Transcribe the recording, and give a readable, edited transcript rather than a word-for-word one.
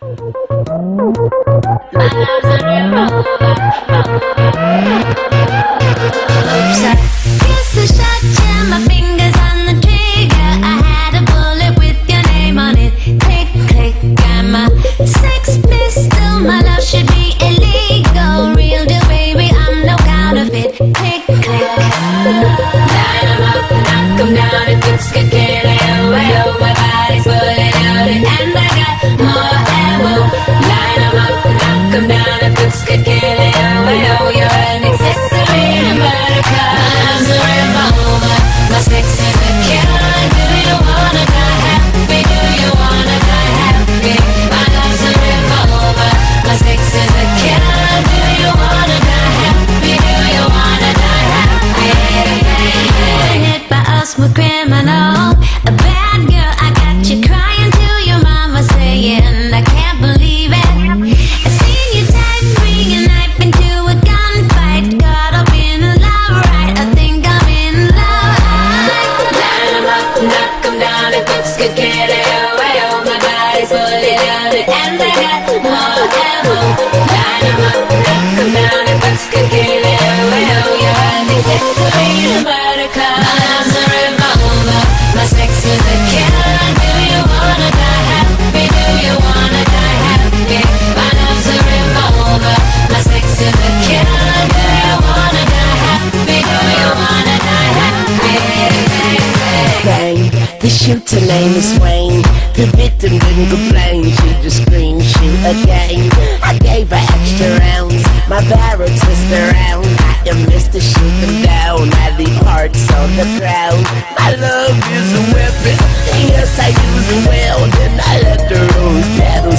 My love's a revolver. Oops, I guess I shot you. My fingers on the trigger. I had a bullet with your name on it. Click, click, got my sex pistol. My love should be illegal. Real deal, baby, I'm no counterfeit. Click, click. Line 'em up, knock 'em down. If looks could kill it, oh, my body's fully loaded, and I got more ammo. Line 'em up, knock 'em down. If looks could kill it, oh, you're an accessory to murder. I'm a revolver. My sex is a killer. Do you wanna die happy? Do you wanna die happy? My love's a revolver. My sex is a killer. Do you wanna die happy? Do you wanna die happy? Hit by a smooth criminal, a bad girl. I got you crying to your mama, saying I can't believe it. I seen you type, bring a knife into a gunfight. Caught up in love, right? I think I'm in love. Line 'em up, knock 'em down. If looks could get it away, oh, my body's fully loaded, and I got more ammo. Line 'em up, knock 'em down. If looks could get it away, oh, you're an accessory to murder. 'Cause I'm a revolver. My sex is a killer. Do you wanna die happy? Do you wanna die happy? My love's a revolver. My sex is a killer. Do you wanna die happy? Do you wanna die happy? Bang, the shooter name is Wayne. The victim didn't complain, she just screamed, shoot again. I gave her extra rounds, my barrel twist around. I missed to shoot them down, I leave hearts on the ground. My love is a weapon, yes I use it well. Then I let the rose battle